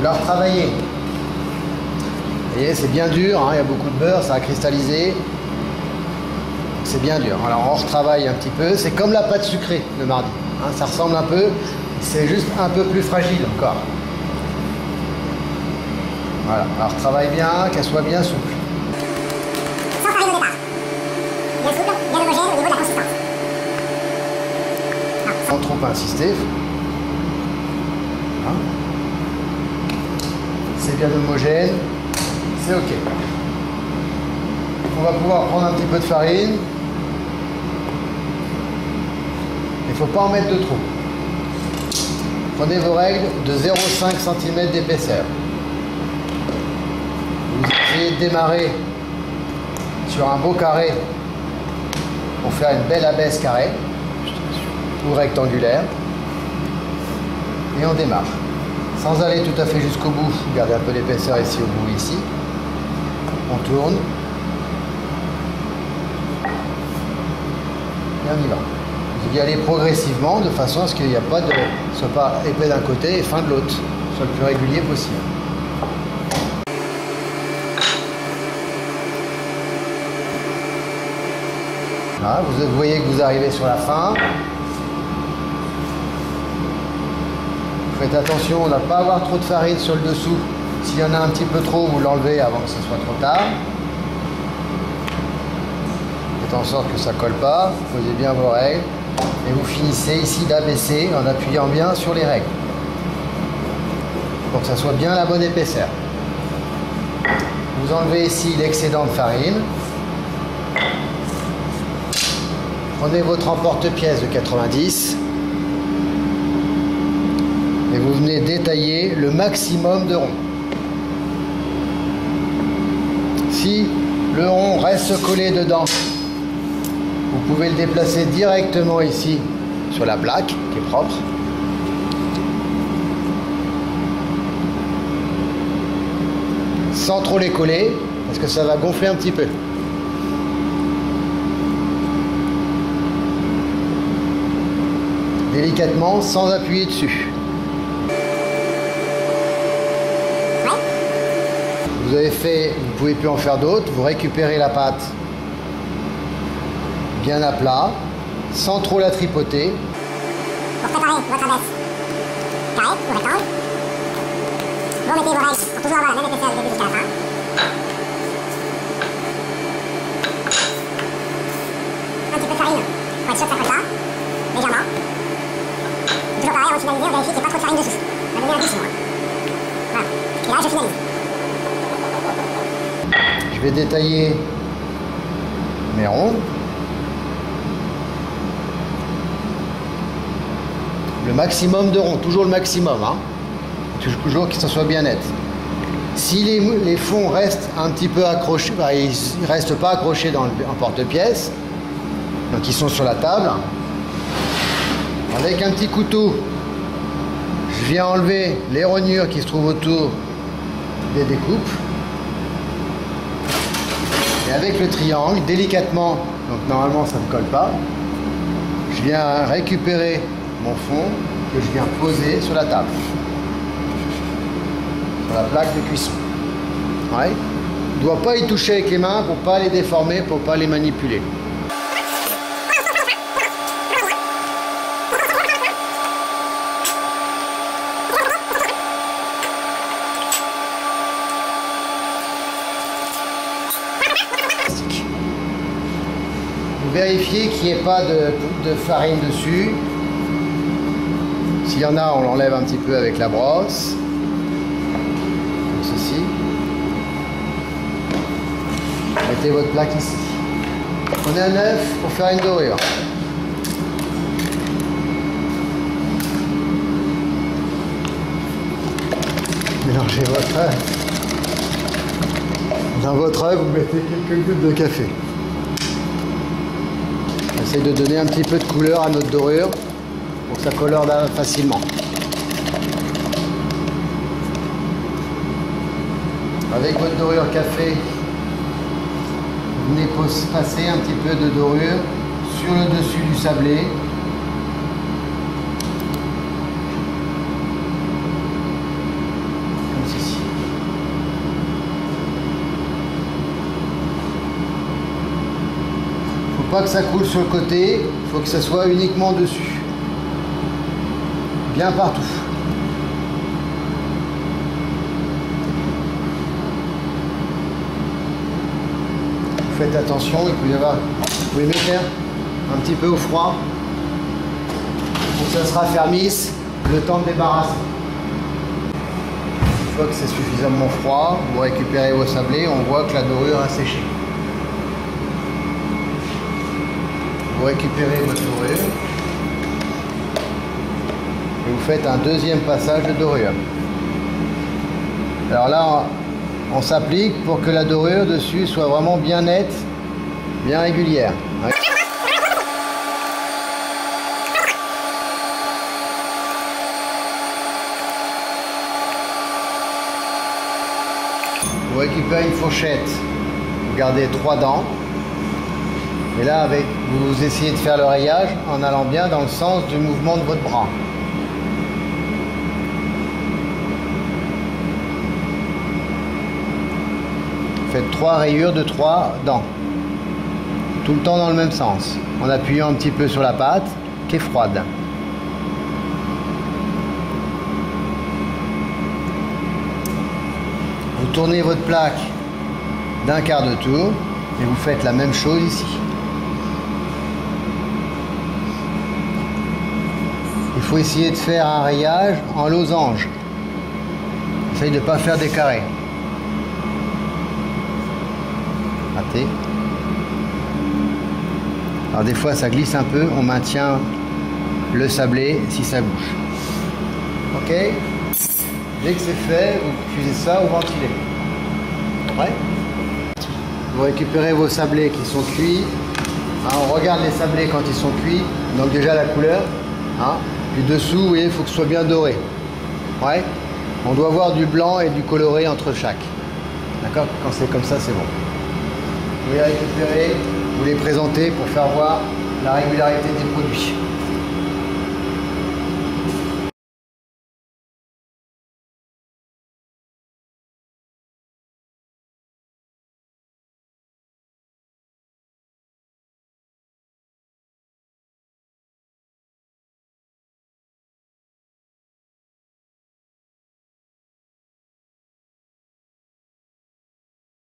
Vous la retravaillez. Vous voyez, c'est bien dur, hein, il y a beaucoup de beurre, ça a cristallisé. C'est bien dur. Alors on retravaille un petit peu. C'est comme la pâte sucrée le mardi. Hein, ça ressemble un peu, c'est juste un peu plus fragile encore. Voilà, alors travaille bien, qu'elle soit bien souple. Sans farine au départ. Bien souple, bien homogène au niveau de la consistance. Sans trop insister. Hein, c'est bien homogène, c'est ok. On va pouvoir prendre un petit peu de farine. Il ne faut pas en mettre de trop. Prenez vos règles de 0,5 cm d'épaisseur. Vous essayez de démarrer sur un beau carré pour faire une belle abaisse carrée ou rectangulaire. Et on démarre. Sans aller tout à fait jusqu'au bout, gardez un peu d'épaisseur ici au bout ici. On tourne. Et on y va. Vous y allez progressivement de façon à ce qu'il n'y a pas de, soit pas épais d'un côté et fin de l'autre, soit le plus régulier possible. Voilà, vous voyez que vous arrivez sur la fin. Faites attention à ne pas avoir trop de farine sur le dessous. S'il y en a un petit peu trop, vous l'enlevez avant que ce soit trop tard. Faites en sorte que ça ne colle pas. Posez bien vos règles. Et vous finissez ici d'abaisser en appuyant bien sur les règles. Pour que ça soit bien la bonne épaisseur. Vous enlevez ici l'excédent de farine. Prenez votre emporte-pièce de 90. Et vous venez détailler le maximum de ronds. Si le rond reste collé dedans, vous pouvez le déplacer directement ici sur la plaque qui est propre. Sans trop les coller parce que ça va gonfler un petit peu. Délicatement, sans appuyer dessus. Vous avez fait, vous ne pouvez plus en faire d'autres, vous récupérez la pâte bien à plat, sans trop la tripoter. Pour préparer votre abaisse carré ou rectangle, vous mettez vos règles pour toujours avoir la même épaisseur du début jusqu'à la fin. Un petit peu de farine pour être sûr que ça colle pas, légèrement. Toujours pareil, avant de finaliser, on vérifie qu'il n'y ait pas trop de farine dessous. On va donner un goût sinon. Voilà. Et là, je finalise. Je vais détailler mes ronds. Le maximum de ronds, toujours le maximum, hein. Toujours que ça soit bien net. Si les fonds restent un petit peu accrochés, bah, ils ne restent pas accrochés dans le porte-pièce, donc ils sont sur la table. Avec un petit couteau, je viens enlever les rognures qui se trouvent autour des découpes. Et avec le triangle, délicatement, donc normalement ça ne colle pas, je viens récupérer mon fond que je viens poser sur la table, sur la plaque de cuisson. Ouais. Il ne doit pas y toucher avec les mains pour ne pas les déformer, pour ne pas les manipuler. Vérifiez qu'il n'y ait pas de farine dessus. S'il y en a, on l'enlève un petit peu avec la brosse. Comme ceci. Mettez votre plaque ici. Prenez un œuf pour faire une dorure. Mélangez votre œuf. Dans votre œuf, vous mettez quelques gouttes de café. Essayez de donner un petit peu de couleur à notre dorure pour que ça colore facilement. Avec votre dorure café, vous venez passer un petit peu de dorure sur le dessus du sablé. pas que ça coule sur le côté, il faut que ça soit uniquement dessus. Bien partout. Faites attention, il peut y avoir, vous pouvez mettre un petit peu au froid pour que ça se raffermisse le temps de débarrasser. Une fois que c'est suffisamment froid, vous récupérez vos sablés, on voit que la dorure a séché. Vous récupérez votre dorure et vous faites un deuxième passage de dorure. Alors là, on s'applique pour que la dorure dessus soit vraiment bien nette, bien régulière. Vous récupérez une fourchette, vous gardez 3 dents. Et là, vous essayez de faire le rayage en allant bien dans le sens du mouvement de votre bras. Faites 3 rayures de 3 dents. Tout le temps dans le même sens. En appuyant un petit peu sur la pâte qui est froide. Vous tournez votre plaque d'un quart de tour et vous faites la même chose ici. Il faut essayer de faire un rayage en losange. Essayez de ne pas faire des carrés. Raté. Alors des fois ça glisse un peu, on maintient le sablé si ça bouge. Ok? Dès que c'est fait, vous cuisez ça ou ventilez. Ouais. Vous récupérez vos sablés qui sont cuits. Hein, on regarde les sablés quand ils sont cuits. Donc déjà la couleur. Hein. Puis dessous, vous voyez, il faut que ce soit bien doré. Ouais. On doit avoir du blanc et du coloré entre chaque. D'accord? Quand c'est comme ça, c'est bon. Vous les récupérez, vous les présentez pour faire voir la régularité des produits.